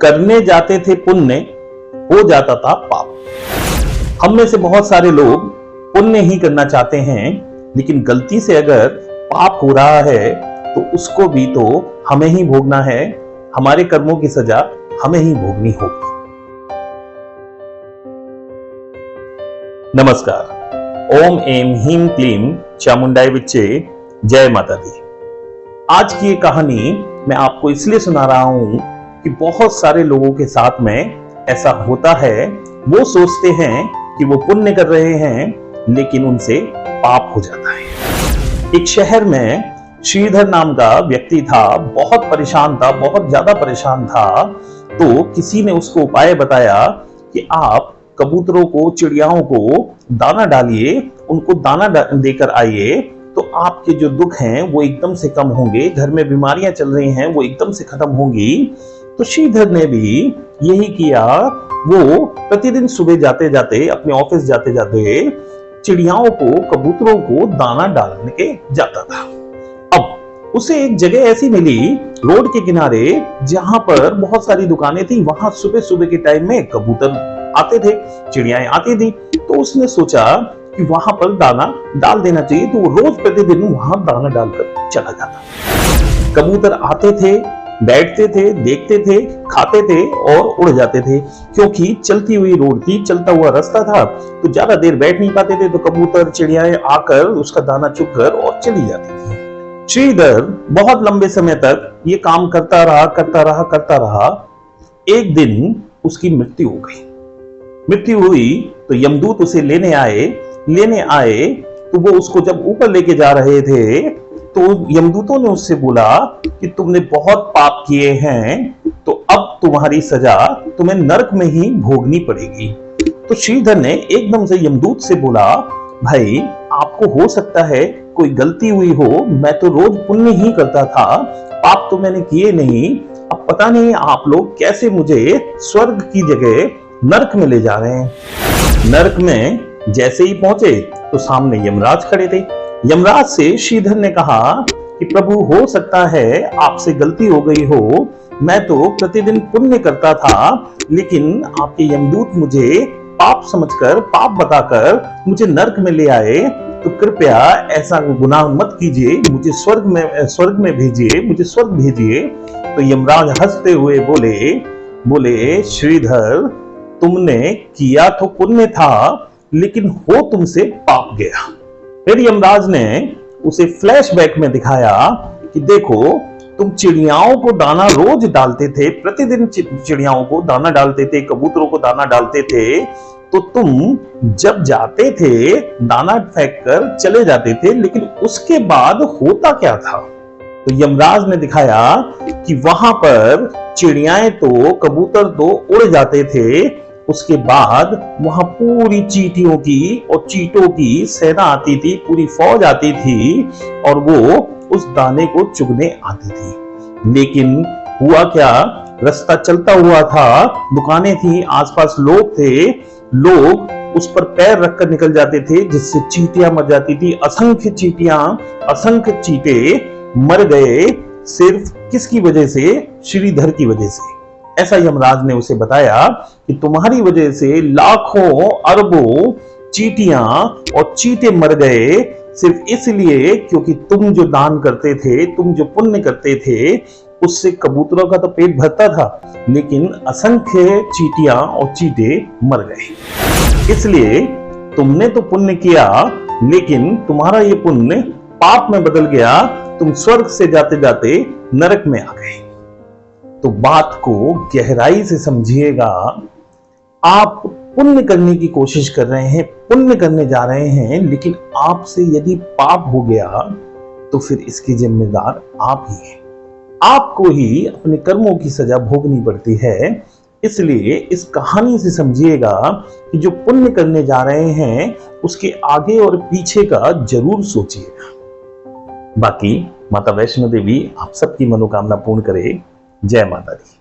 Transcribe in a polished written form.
करने जाते थे पुण्य, हो जाता था पाप। हम में से बहुत सारे लोग पुण्य ही करना चाहते हैं, लेकिन गलती से अगर पाप हो रहा है तो उसको भी तो हमें ही भोगना है। हमारे कर्मों की सजा हमें ही भोगनी होगी। नमस्कार। ओम एम ह्रीं क्लीं चामुंडाय विच्चे। जय माता दी। आज की ये कहानी मैं आपको इसलिए सुना रहा हूं कि बहुत सारे लोगों के साथ में ऐसा होता है। वो सोचते हैं कि वो पुण्य कर रहे हैं, लेकिन उनसे पाप हो जाता है। एक शहर में श्रीधर नाम का व्यक्ति था। बहुत परेशान था, बहुत ज्यादा परेशान था। तो किसी ने उसको उपाय बताया कि आप कबूतरों को, चिड़ियाओं को दाना डालिए, उनको दाना देकर आइए, तो आपके जो दुख हैं वो एकदम से कम होंगे। घर में बीमारियां चल रही हैं वो एकदम से खत्म होंगी। तो श्रीधर ने भी यही किया। वो प्रतिदिन सुबह जाते जाते, अपने ऑफिस जाते जाते चिड़ियाओं को, कबूतरों को दाना डालने के जाता था। अब उसे एक जगह ऐसी मिली रोड के किनारे, जहां पर बहुत सारी दुकानें थी। वहां सुबह सुबह के टाइम में कबूतर आते थे, चिड़ियाएं आती थी। तो उसने सोचा कि वहां पर दाना डाल देना चाहिए। तो वो रोज प्रतिदिन वहां दाना डालकर चला जाता। कबूतर आते थे, बैठते थे, देखते थे, खाते थे और उड़ जाते थे। क्योंकि चलती हुई रोड थी, चलता हुआ रास्ता था, तो ज्यादा देर बैठ नहीं पाते थे। तो कबूतर, चिड़ियाएं आकर उसका दाना चुग कर और चली जाती थी। श्रीधर बहुत लंबे समय तक ये काम करता रहा। एक दिन उसकी मृत्यु हो गई। मृत्यु हुई तो यमदूत उसे लेने आए। तो वो उसको जब ऊपर लेके जा रहे थे, तो यमदूतों ने उससे बोला कि तुमने बहुत पाप किए हैं, तो अब तुम्हारी सजा तुम्हें नरक में ही भोगनी पड़ेगी। तो श्रीधर ने एकदम से यमदूत से बोला, भाई आपको हो सकता है कोई गलती हुई हो, मैं तो रोज पुण्य ही करता था, पाप तो मैंने किए नहीं। अब पता नहीं आप लोग कैसे मुझे स्वर्ग की जगह नरक में ले जा रहे हैं। नरक में जैसे ही पहुंचे तो सामने यमराज खड़े थे। यमराज से श्रीधर ने कहा कि प्रभु, हो सकता है आपसे गलती हो गई हो, मैं तो प्रतिदिन पुण्य करता था, लेकिन आपके यमदूत मुझे पाप समझकर, पाप बताकर मुझे नरक में ले आए। तो कृपया ऐसा गुनाह मत कीजिए, मुझे स्वर्ग में भेजिए, मुझे स्वर्ग भेजिए। तो यमराज हंसते हुए बोले श्रीधर, तुमने किया तो पुण्य था, लेकिन हो तुमसे पाप गया। फिर यमराज ने उसे फ्लैशबैक में दिखाया कि देखो, तुम चिड़ियाओं को दाना रोज डालते थे, प्रतिदिन चिड़ियाओं को दाना डालते थे, कबूतरों को दाना डालते थे। तो तुम जब जाते थे दाना फेंक कर चले जाते थे, लेकिन उसके बाद होता क्या था? तो यमराज ने दिखाया कि वहां पर चिड़ियाएं तो, कबूतर तो उड़ जाते थे, उसके बाद वहां पूरी चींटियों की और चींटों की सेना आती थी, पूरी फौज आती थी, और वो उस दाने को चुगने आती थी। लेकिन हुआ क्या, रास्ता चलता हुआ था, दुकानें थी, आसपास लोग थे, लोग उस पर पैर रखकर निकल जाते थे, जिससे चींटियां मर जाती थी। असंख्य चींटियां, असंख्य चींटे मर गए। सिर्फ किसकी वजह से? श्रीधर की वजह से। ऐसा यमराज ने उसे बताया कि तुम्हारी वजह से लाखों अरबों चींटियां और चींटे मर गए, सिर्फ इसलिए क्योंकि तुम जो दान करते थे, तुम जो पुण्य करते थे, उससे कबूतरों का तो पेट भरता था, लेकिन असंख्य चींटियां और चींटे मर गए। इसलिए तुमने तो पुण्य किया, लेकिन तुम्हारा ये पुण्य पाप में बदल गया। तुम स्वर्ग से जाते जाते नरक में आ गए। तो बात को गहराई से समझिएगा। आप पुण्य करने की कोशिश कर रहे हैं, पुण्य करने जा रहे हैं, लेकिन आपसे यदि पाप हो गया तो फिर इसकी जिम्मेदार आप ही हैं। आपको ही अपने कर्मों की सजा भोगनी पड़ती है। इसलिए इस कहानी से समझिएगा कि जो पुण्य करने जा रहे हैं उसके आगे और पीछे का जरूर सोचिएगा। बाकी माता वैष्णो देवी आप सबकी मनोकामना पूर्ण करे। जय माता दी।